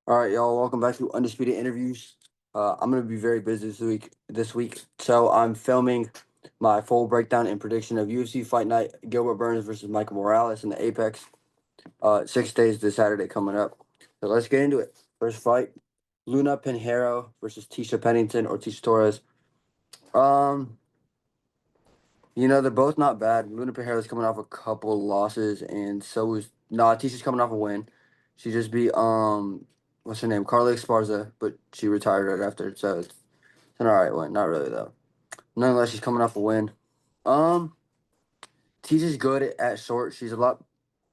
All right, y'all. Welcome back to Undisputed Interviews. I'm gonna be very busy this week, so I'm filming my full breakdown and prediction of UFC Fight Night: Gilbert Burns versus Michael Morales in the Apex. 6 days this Saturday coming up. So let's get into it. First fight: Luna Pinheiro versus Tisha Pennington or Tisha Torres. Um, they're both not bad. Luna Pinheiro's coming off a couple losses, and so is Tisha's coming off a win. She just beat what's her name, Carla Esparza, but she retired right after. So it's an alright win. Not really though. Nonetheless, she's coming off a win. Um, Tisha's good at short. She's a lot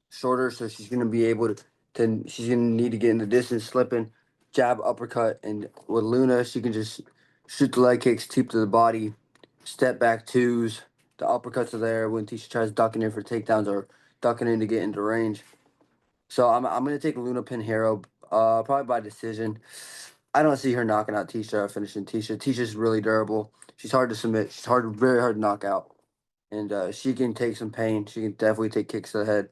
shorter, so she's gonna be able to she's gonna need to get in the distance, slipping, jab, uppercut, and with Luna, she can just shoot the leg kicks, keep to the body, step back twos. The uppercuts are there when Tisha tries ducking in for takedowns or ducking in to get into range. So I'm gonna take Luna Pinheiro, probably by decision. I don't see her knocking out Tisha or finishing Tisha. Tisha's really durable. She's hard to submit. She's very hard to knock out, and she can take some pain. She can definitely take kicks to the head.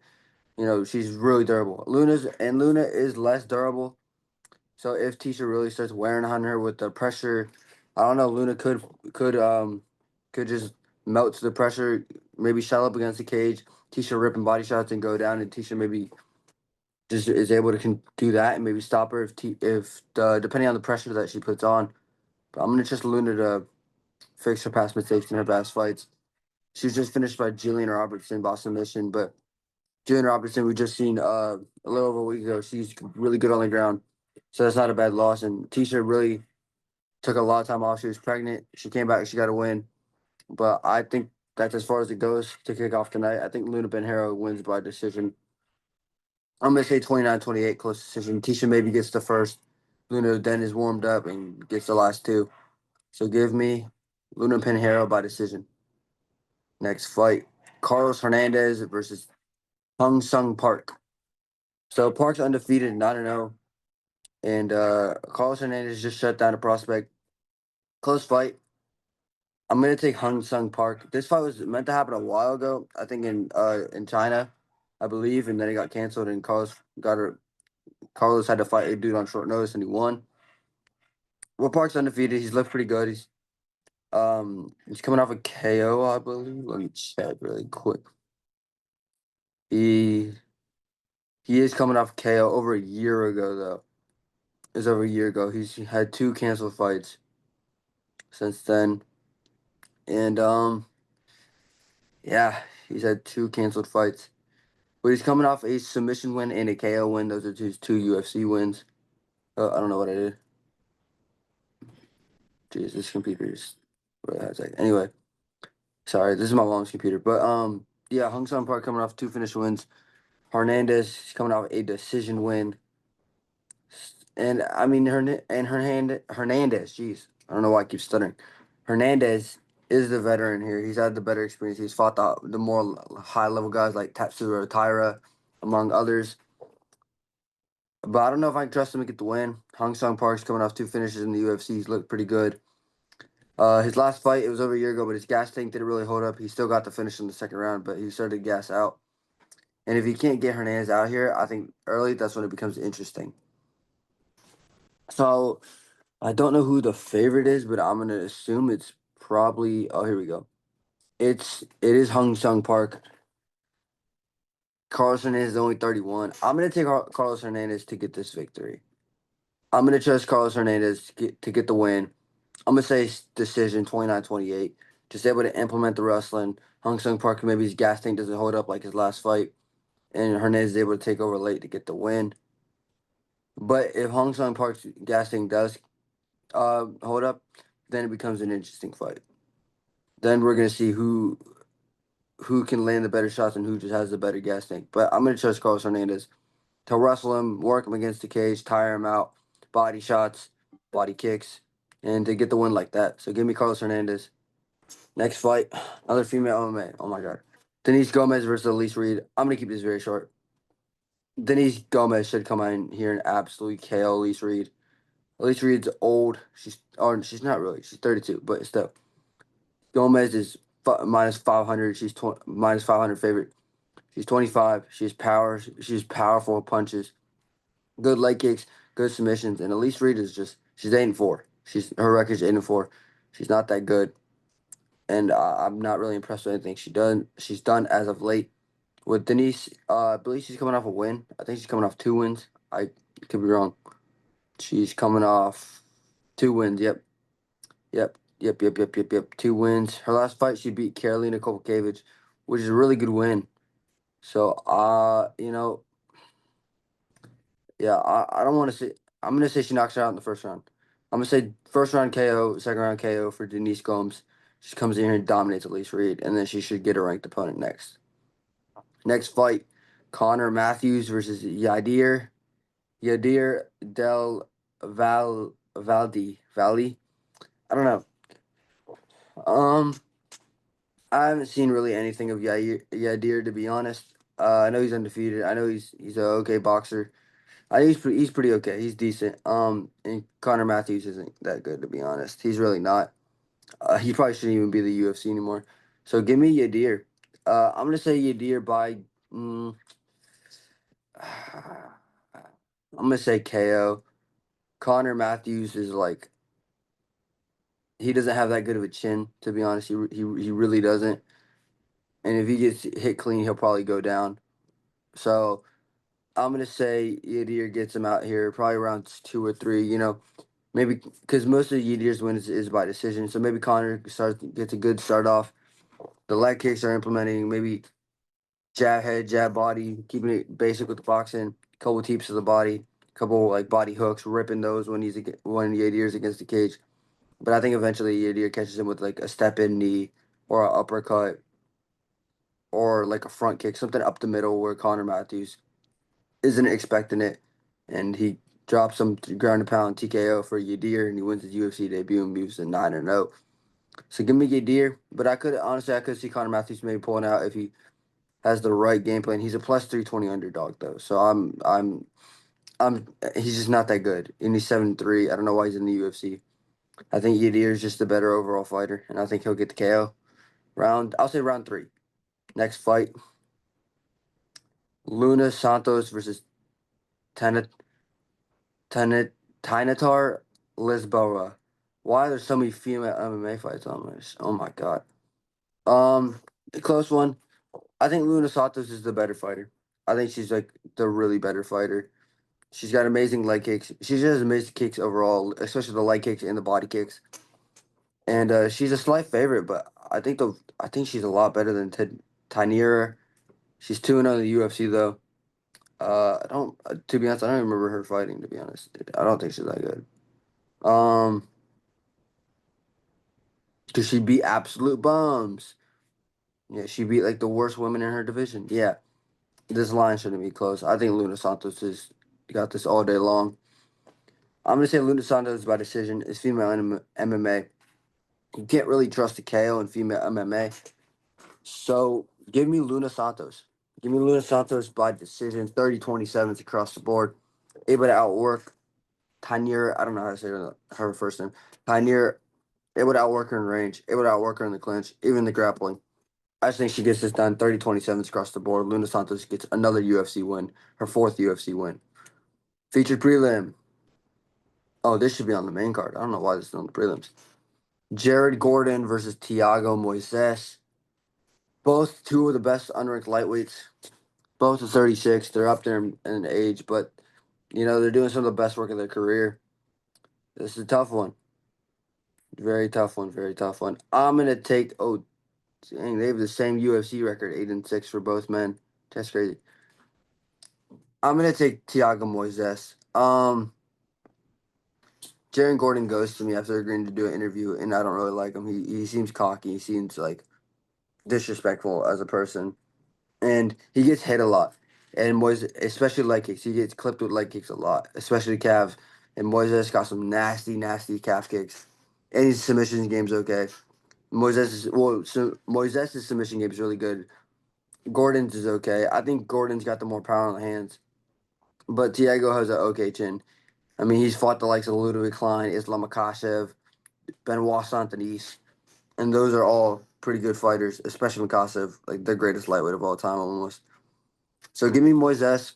She's really durable. Luna is less durable. So if Tisha really starts wearing on her with the pressure, I don't know. Luna could just melt to the pressure, maybe shell up against the cage. Tisha ripping body shots and go down, and Tisha maybe just is able to do that and maybe stop her if depending on the pressure that she puts on. But I'm gonna trust Luna to fix her past mistakes in her past fights. She was just finished by Jillian Robertson, Boston Mission, but Jillian Robertson, we just seen a little over a week ago. She's really good on the ground, so that's not a bad loss. And Tisha really took a lot of time off. She was pregnant. She came back. She got a win. But I think that's as far as it goes to kick off tonight. I think Luna Benhero wins by decision. I'm going to say 29-28, close decision. Tisha maybe gets the first. Luna then is warmed up and gets the last two. So give me Luna Pinheiro by decision. Next fight, Carlos Hernandez versus Hung Sung Park. So Park's undefeated, 9-0. And Carlos Hernandez just shut down a prospect. Close fight. I'm gonna take Hung Sung Park. This fight was meant to happen a while ago. I think in China, I believe, and then it got canceled. And Carlos had to fight a dude on short notice, and he won. Well, Park's undefeated. He's looked pretty good. He's coming off a KO, I believe. Let me check really quick. He he is coming off KO over a year ago though. It was over a year ago. He's had two canceled fights since then, and yeah, he's had two canceled fights. But he's coming off a submission win and a KO win. Those are his two UFC wins. I don't know what I did. Jeez, this computer is really high tech. Anyway, sorry, this is my mom's computer. But yeah, Hung Sung Park coming off two finished wins. Hernandez is coming off a decision win. And I mean, Hernandez, jeez, I don't know why I keep stuttering. Hernandez is the veteran here. He's had the better experience. He's fought the more high level guys like Tatsuro Taira, among others. But I don't know if I can trust him to get the win. Hong Sung Park's coming off two finishes in the UFC. He's looked pretty good. His last fight, it was over a year ago, but his gas tank didn't really hold up. He still got the finish in the second round, but he started to gas out. And if he can't get Hernandez out here, I think early, that's when it becomes interesting. So I don't know who the favorite is, but I'm gonna assume it's probably. Oh, here we go. It is Hung Sung Park. Carlos Hernandez is only 31. I'm gonna take Carlos Hernandez to get this victory. I'm gonna trust Carlos Hernandez to get the win. I'm gonna say decision 29-28. Just able to implement the wrestling. Hung Sung Park, maybe his gas tank doesn't hold up like his last fight, and Hernandez is able to take over late to get the win. But if Hong Sung Park's gas tank does hold up, then it becomes an interesting fight. Then we're gonna see who can land the better shots and who just has the better gas tank. But I'm gonna trust Carlos Hernandez to wrestle him, work him against the cage, tire him out, body shots, body kicks, and to get the win like that. So give me Carlos Hernandez. Next fight, another female MMA. Oh my god. Denise Gomez versus Elise Reed. I'm gonna keep this very short. Denise Gomez should come in here and absolutely KO Elise Reed. Elise Reed's old. She's not really. She's 32, but still. Gomez is minus 500. She's minus 500 favorite. She's 25. She's power. She's powerful punches. Good leg kicks. good submissions. And Elise Reed is just she's 8-4. Her record's 8-4. She's not that good, and I'm not really impressed with anything she's done as of late. With Denise, I believe she's coming off a win. I think she's coming off 2 wins. I could be wrong. She's coming off 2 wins. Yep. 2 wins. Her last fight, she beat Karolina Kowalkiewicz, which is a really good win. So, yeah, I don't want to say. I'm gonna say she knocks her out in the first round. I'm gonna say first round KO, second round KO for Denise Gomes. She comes in here and dominates Elise Reed, and then she should get a ranked opponent next. Next fight, Connor Matthews versus Yadir Del Valley. I don't know. Um, I haven't seen really anything of Yadir, to be honest. I know he's undefeated. I know he's a okay boxer. He's pretty okay. He's decent. And Connor Matthews isn't that good, to be honest. He's really not. He probably shouldn't even be the UFC anymore. So give me Yadir. I'm gonna say Yadir by. Mm, I'm gonna say KO. Connor Matthews is like he doesn't have that good of a chin, to be honest. He really doesn't. And if he gets hit clean, he'll probably go down. So I'm gonna say Yadir gets him out here, probably around 2 or 3. Maybe because most of Yadir's wins is by decision. So maybe Connor gets a good start off. The leg kicks are implementing. Maybe jab head, jab body, keeping it basic with the boxing. Couple teeps to the body, couple like body hooks, ripping those when Yadir's against the cage. But I think eventually Yadir catches him with like a step in knee or an uppercut or like a front kick, something up the middle where Connor Matthews isn't expecting it, and he drops some ground and pound TKO for Yadir, and he wins his UFC debut and moves to 9-0. So give me Yadir, but I could see Connor Matthews maybe pulling out if he has the right game plan. He's a plus 320 underdog though, so I'm he's just not that good, and he's 7-3. I don't know why he's in the UFC. I think Yadir is just a better overall fighter, and I think he'll get the KO. I'll say round 3. Next fight, Luna Santos versus Tanit Tanit Tinatar Lisboa. Why are there so many female MMA fights on this? Oh my god. A close one. I think Luna Santos is the better fighter. I think she's like the really better fighter. She's got amazing leg kicks. She just has amazing kicks overall, especially the leg kicks and the body kicks. And she's a slight favorite, but I think she's a lot better than Tainira. She's 2-0 in the UFC though. I don't to be honest, I don't even remember her fighting. To be honest, I don't think she's that good. Um, Cause she beat absolute bums. Yeah, she beat like the worst women in her division. Yeah, this line shouldn't be close. I think Luna Santos has got this all day long. I'm gonna say Luna Santos by decision is female MMA. You can't really trust the KO in female MMA. So give me Luna Santos. Give me Luna Santos by decision, 30-27 across the board. Able to outwork Tanya. I don't know how to say her first name. Tanya. Able to outwork her in range. Able to outwork her in the clinch, even the grappling. I just think she gets this done 30-27 across the board. Luna Santos gets another UFC win, her 4th UFC win. Featured prelim. Oh, this should be on the main card. I don't know why this is on the prelims. Jared Gordon versus Thiago Moises. Both two of the best unranked lightweights. Both are 36. They're up there in age, but they're doing some of the best work of their career. This is a tough one. Very tough one. Very tough one. I'm gonna take. Oh, dang, they have the same UFC record, 8-6 for both men. That's crazy. I'm gonna take Thiago Moises. Jaron Gordon goes to me after agreeing to do an interview, and I don't really like him. He seems cocky. He seems like disrespectful as a person, and he gets hit a lot. And Moises, especially leg kicks, he gets clipped with leg kicks a lot, especially calves. And Moises got some nasty, nasty calf kicks, and his submission game's okay. Moises' submission game is really good. Gordon's is okay. I think Gordon's got the more power on the hands, but Thiago has an okay chin. I mean, he's fought the likes of Ludwig Klein, Islam Makhachev, Benoit Saint-Denis, and those are all pretty good fighters, especially Makhachev, like the greatest lightweight of all time almost. So give me Moises.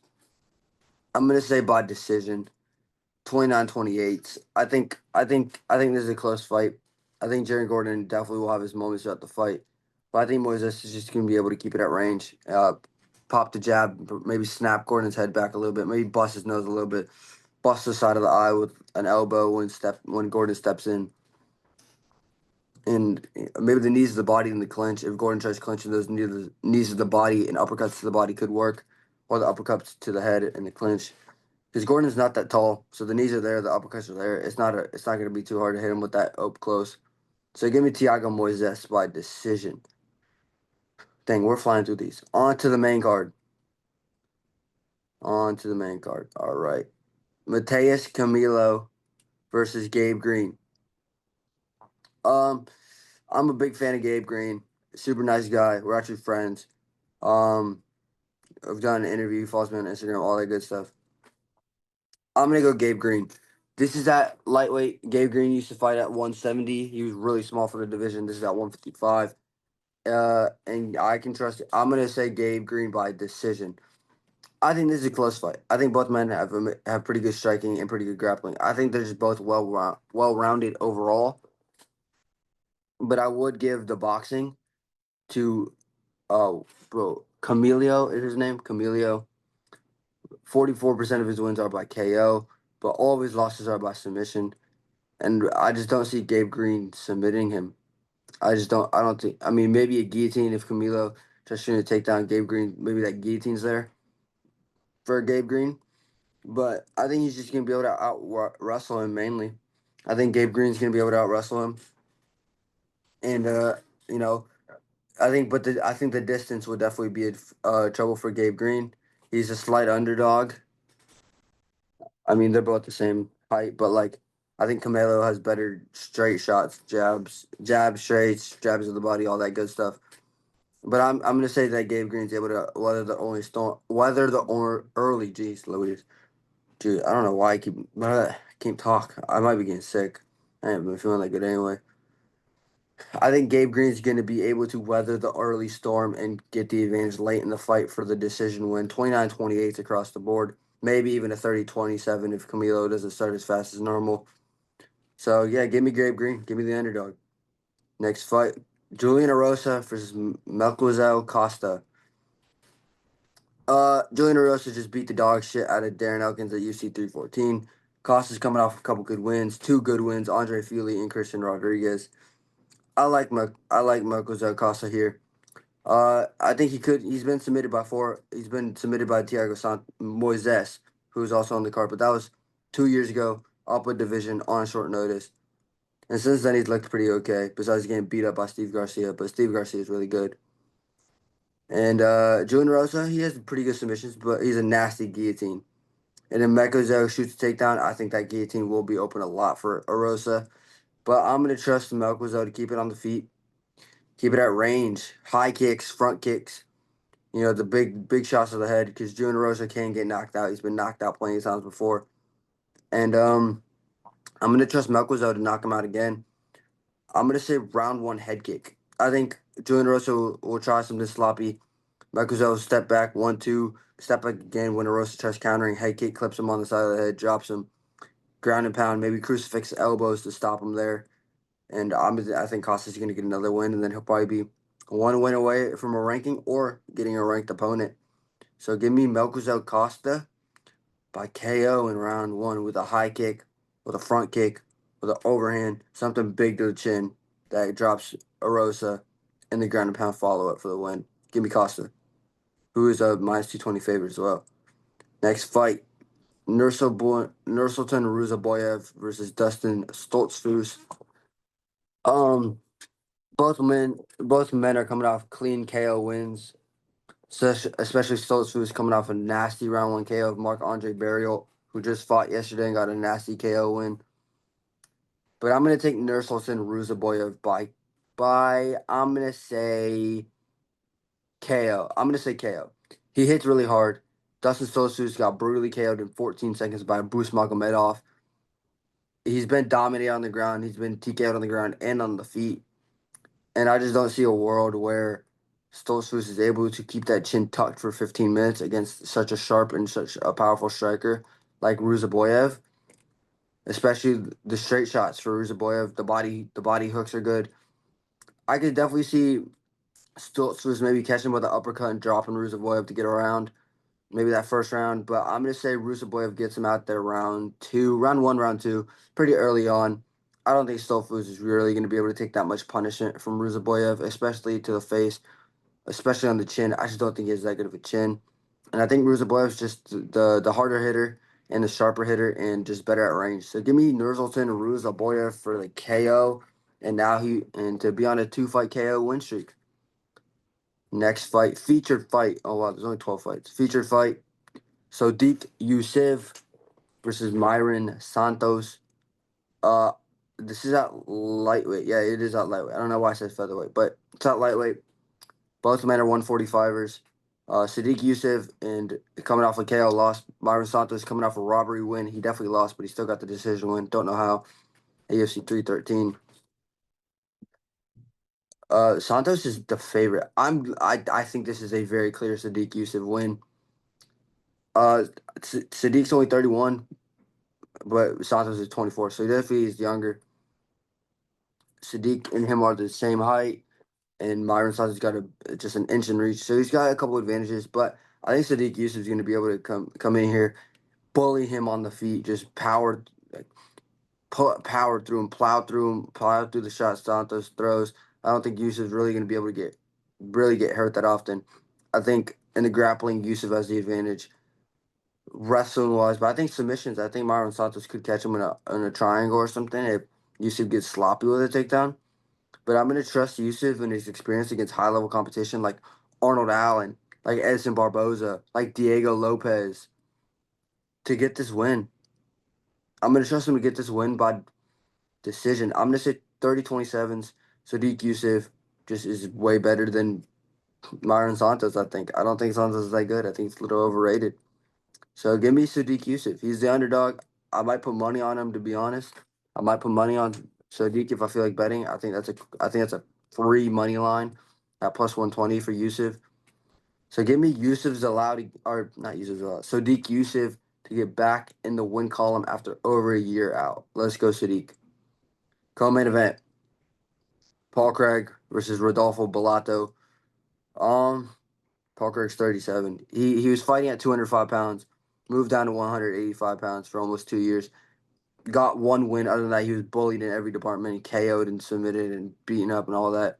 I'm going to say by decision. 29-28. I think this is a close fight. I think Jared Gordon definitely will have his moments throughout the fight, but I think Moises is just going to be able to keep it at range. Pop the jab, maybe snap Gordon's head back a little bit, maybe bust his nose a little bit, bust the side of the eye with an elbow when Gordon steps in, and maybe the knees of the body in the clinch. If Gordon tries clinching those knees of the body and uppercuts to the body could work, or the uppercuts to the head and the clinch. Because Gordon's not that tall, so the knees are there, the uppercuts are there. It's not going to be too hard to hit him with that up close. So give me Thiago Moises by decision. Dang, we're flying through these. On to the main card. On to the main card. All right. Mateus Camilo versus Gabe Green. Um, I'm a big fan of Gabe Green. Super nice guy. We're actually friends. Um, I've done an interview. He follows me on Instagram. All that good stuff. I'm gonna go Gabe Green. This is at lightweight. Gabe Green used to fight at 170. He was really small for the division. This is at 155. And I can trust it. I'm gonna say Gabe Green by decision. I think this is a close fight. I think both men have pretty good striking and pretty good grappling. I think they're just both well rounded overall. But I would give the boxing to bro Camilio is his name. Camilio. 44% of his wins are by KO, but all of his losses are by submission. And I just don't see Gabe Green submitting him. I just don't. I don't think. I mean, maybe a guillotine if Camilo just trying to take down Gabe Green. Maybe that guillotine's there for Gabe Green. But I think he's just gonna be able to out wrestle him mainly. I think Gabe Green's gonna be able to out wrestle him, and you know, I think the distance would definitely be trouble for Gabe Green. He's a slight underdog. I mean, they're both the same height, but like I think Camelo has better straight shots, jabs, straights, jabs of the body, all that good stuff. But I'm gonna say that Gabe Green's able to weather the early. Jeez, Louise, dude, I don't know why I can't talk. I might be getting sick. I haven't been feeling that good anyway. I think Gabe Green's gonna be able to weather the early storm and get the advantage late in the fight for the decision win. 29-28 across the board. Maybe even a 30-27 if Camilo doesn't start as fast as normal. So yeah, give me Gabe Green. Give me the underdog. Next fight, Julian Erosa versus Melquizael Costa. Julian Erosa just beat the dog shit out of Darren Elkins at UFC 314. Costa's coming off a couple good wins, two good wins, Andre Fili and Christian Rodriguez. I like Melquizael Costa here. I think he's been submitted by four. He's been submitted by Moises, who's also on the card, but that was 2 years ago, up a division on short notice. And since then, he's looked pretty okay, besides getting beat up by Steve Garcia. But Steve Garcia is really good. And Julian Rosa, he has pretty good submissions, but he's a nasty guillotine. And then Melquizael shoots a takedown. I think that guillotine will be open a lot for Erosa. But I'm going to trust Melquizael to keep it on the feet, keep it at range, high kicks, front kicks. You know, the big shots to the head, because Julian Rosa can get knocked out. He's been knocked out plenty of times before. And I'm going to trust Melquizael to knock him out again. I'm going to say round one head kick. I think Julian Rosa will try something sloppy. Melquizael will step back, 1-2, step back again. When Rosa tries countering, head kick, clips him on the side of the head, drops him, ground and pound, maybe crucifix elbows to stop him there. And I think Costa's going to get another win, and then he'll probably be one win away from a ranking or getting a ranked opponent. So give me Melquizael Costa by KO in round one with a high kick, with a front kick, with an overhand, something big to the chin that drops Erosa in the ground and pound follow up for the win. Give me Costa, who is a minus 220 favorite as well. Next fight, Nursultan Ruzaboyev versus Dustin Stoltzfus. Um, both men are coming off clean KO wins. Especially Stoltz, who's coming off a nasty round one KO of Marc-Andre Barriault, who just fought yesterday and got a nasty KO win. But I'm gonna take Nursultan Ruzaboyev by I'm gonna say KO. I'm gonna say KO. He hits really hard. Dustin Stoltz got brutally KO'd in 14 seconds by Bruce Magomedov. He's been dominated on the ground. He's been TK'd on the ground and on the feet. And I just don't see a world where Stoltzfus is able to keep that chin tucked for 15 minutes against such a sharp and such a powerful striker like Ruzaboyev. especially the straight shots for Ruzaboyev. The body hooks are good. I could definitely see Stoltz was maybe catching him with an uppercut and dropping Ruzaboyev to get around maybe that first round. But I'm gonna say Rusaboyev gets him out there round one, round two, pretty early on. I don't think Stolfus is really gonna be able to take that much punishment from Rusaboyev, especially to the face, especially on the chin. I just don't think he has that good of a chin. And I think Rusaboyev's just the harder hitter and the sharper hitter and just better at range. So give me Nursultan and Rusaboyev for the KO, and to be on a 2-fight KO win streak. Next fight, featured fight. Oh wow, there's only 12 fights. Featured fight. Sodiq Yusuff versus Myron Santos. Uh, this is at lightweight. Yeah, it is at lightweight. I don't know why I said featherweight, but it's at lightweight. Both men are 145ers. Sadiq Yusuff and coming off a KO loss. Myron Santos coming off a robbery win. He definitely lost, but he still got the decision win. Don't know how. AFC 313. Santos is the favorite. I think this is a very clear Sadiq Yusuff win. Sadiq's only 31, but Santos is 24, so he definitely is younger. Sadiq and him are the same height, and Myron Santos got just an inch in reach, so he's got a couple advantages. But I think Sadiq Yusuf is going to be able to come in here, bully him on the feet, just power through him, plow through the shots Santos throws. I don't think Yusuf's really going to be able to really get hurt that often. I think in the grappling, Yusuf has the advantage wrestling wise, but I think submissions. I think Myron Santos could catch him in a triangle or something if Yusuf gets sloppy with a takedown. But I'm gonna trust Yusuf and his experience against high level competition like Arnold Allen, like Edson Barboza, like Diego Lopez to get this win. I'm gonna trust him to get this win by decision. I'm gonna say 30-27s. Sadiq Yusuf just is way better than Myron Santos, I think. I don't think Santos is that good. I think it's a little overrated. So give me Sadiq Yusuf. He's the underdog. I might put money on him, to be honest. I might put money on Sadiq if I feel like betting. I think that's a free money line at plus 120 for Yusuf. So give me Yusuf's allowed or not Yusuf's allowed. Sadiq Yusuf to get back in the win column after over a year out. Let's go, Sadiq. Co-main event: Paul Craig versus Rodolfo Bellato. Um, Paul Craig's 37. He was fighting at 205 pounds, moved down to 185 pounds for almost 2 years. Got one win. Other than that, he was bullied in every department. He KO'd and submitted and beaten up and all that.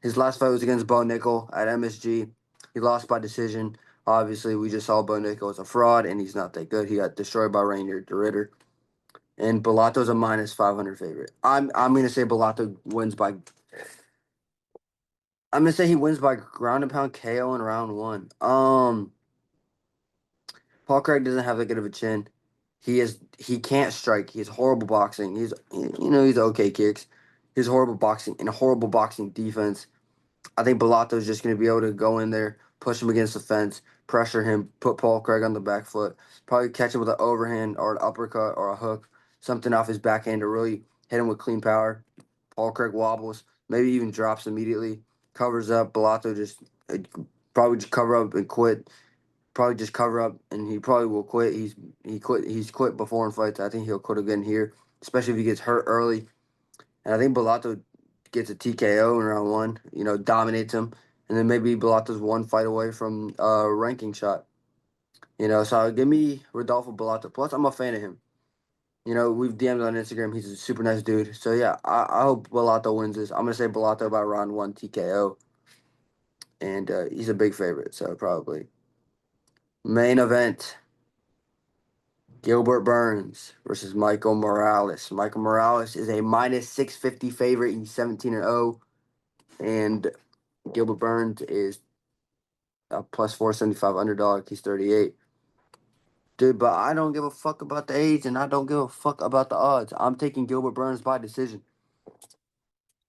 His last fight was against Bo Nickel at MSG. He lost by decision. Obviously, we just saw Bo Nickel was a fraud, and he's not that good. He got destroyed by Rainier DeRitter. And Bellato's a minus 500 favorite. I'm gonna say Bellato wins by. I'm gonna say he wins by ground and pound KO in round one. Paul Craig doesn't have that good of a chin. He can't strike. He has horrible boxing. He's okay kicks. He's horrible boxing and horrible boxing defense. I think Bellato's just going to be able to go in there, push him against the fence, pressure him, put Paul Craig on the back foot, probably catch him with an overhand or an uppercut or a hook, something off his backhand to really hit him with clean power. Paul Craig wobbles, maybe even drops immediately, covers up. Bellato just probably just cover up and quit. Probably just cover up, and he probably will quit. He's quit before in fights. I think he'll quit again here, especially if he gets hurt early. And I think Bellato gets a TKO in round one. Dominates him, and then maybe Bellato's one fight away from a ranking shot. So give me Rodolfo Bellato. Plus, I'm a fan of him. We've DM'd on Instagram. He's a super nice dude. So yeah, I hope Bellato wins this. I'm gonna say Bellato by round one TKO, and he's a big favorite. So probably main event. Gilbert Burns versus Michael Morales. Michael Morales is a minus 650 favorite. He's 17-0. And Gilbert Burns is a plus 475 underdog. He's 38. Dude, but I don't give a fuck about the age, and I don't give a fuck about the odds. I'm taking Gilbert Burns by decision.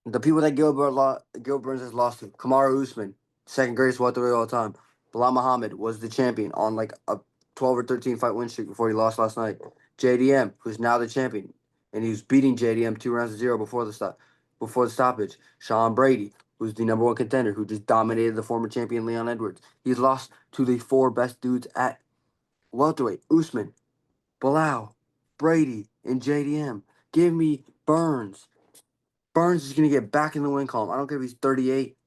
The people that Gilbert Burns has lost to: Kamaru Usman, second greatest welterweight of all time. Bilal Muhammad was the champion on like a 12 or 13 fight win streak before he lost last night. JDM, who's now the champion, and he was beating JDM 2 rounds to 0 before the stoppage. Sean Brady, who's the number one contender, who just dominated the former champion Leon Edwards. He's lost to the four best dudes at welterweight: Usman, Bilal, Brady, in JDM. Give me Burns. Burns is going to get back in the win column. I don't care if he's 38.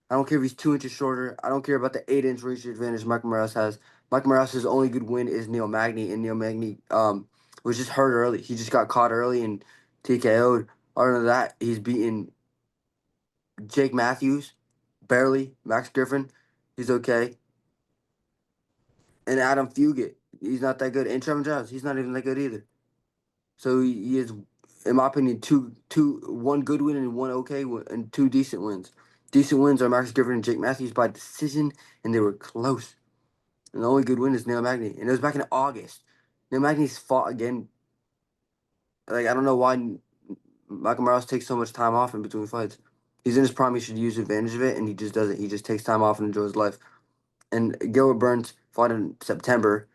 I don't care if he's 2 inches shorter. I don't care about the 8-inch reach advantage Michael Morales has. Michael Morales' only good win is Neil Magny, and Neil Magny was just hurt early. He just got caught early and TKO'd. Other than that, he's beaten Jake Matthews, barely. Max Griffin, he's okay. And Adam Fugit, he's not that good. And Trevor Jones, he's not even that good either. So he is, in my opinion, one good win and one okay win, and 2 decent wins. Decent wins are Max Griffin and Jake Matthews by decision, and they were close. And the only good win is Neil Magny, and it was back in August. Neil Magny's fought again. Like, I don't know why Michael Morales takes so much time off in between fights. He's in his prime. He should use advantage of it, and he just doesn't. He just takes time off and enjoys life. And Gilbert Burns fought in September.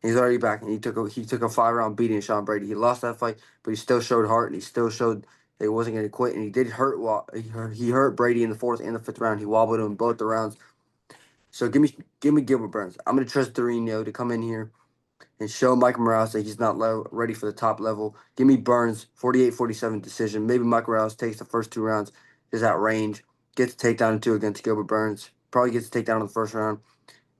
He's already back, and he took a 5-round beating of Sean Brady. He lost that fight, but he still showed heart, and he still showed that he wasn't going to quit. And he did hurt. He hurt Brady in the 4th and the 5th round. He wobbled him in both the rounds. So give me Gilbert Burns. I'm going to trust Dorino to come in here and show Michael Morales that he's not ready for the top level. Give me Burns, 48-47 decision. Maybe Michael Morales takes the first 2 rounds, is at range, gets a takedown in 2 against Gilbert Burns. Probably gets a takedown in the first round.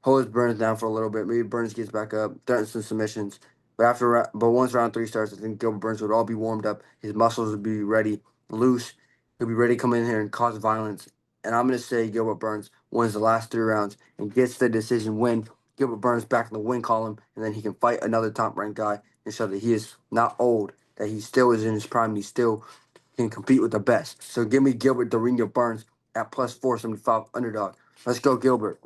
Holds Burns down for a little bit. Maybe Burns gets back up, threatens some submissions. But once round 3 starts, I think Gilbert Burns would all be warmed up. His muscles would be ready, loose. He'll be ready to come in here and cause violence. And I'm going to say Gilbert Burns wins the last 3 rounds and gets the decision win. Gilbert Burns back in the win column, and then he can fight another top-ranked guy and show that he is not old, that he still is in his prime, and he still can compete with the best. So give me Gilbert Dorino Burns at plus 475 underdog. Let's go, Gilbert.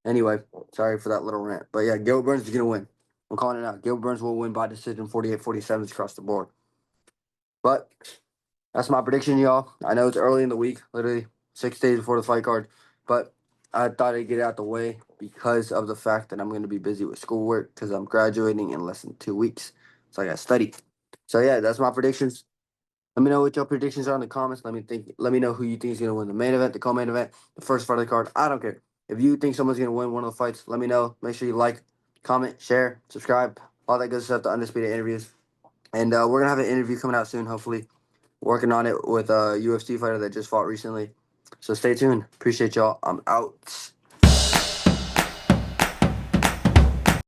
Anyway, sorry for that little rant. But yeah, Gilbert Burns is going to win. I'm calling it out. Gilbert Burns will win by decision 48-47 across the board. But that's my prediction, y'all. I know it's early in the week, literally 6 days before the fight card. But I thought I'd get it out the way because of the fact that I'm going to be busy with schoolwork because I'm graduating in less than 2 weeks. So I got to study. So yeah, that's my predictions. Let me know what your predictions are in the comments. Let me know who you think is gonna win the main event, the co-main event, the first fight of the card. I don't care. If you think someone's gonna win one of the fights, let me know. Make sure you like, comment, share, subscribe, all that good stuff. The Undisputed interviews, and we're gonna have an interview coming out soon. Hopefully, working on it with a UFC fighter that just fought recently. So stay tuned. Appreciate y'all. I'm out.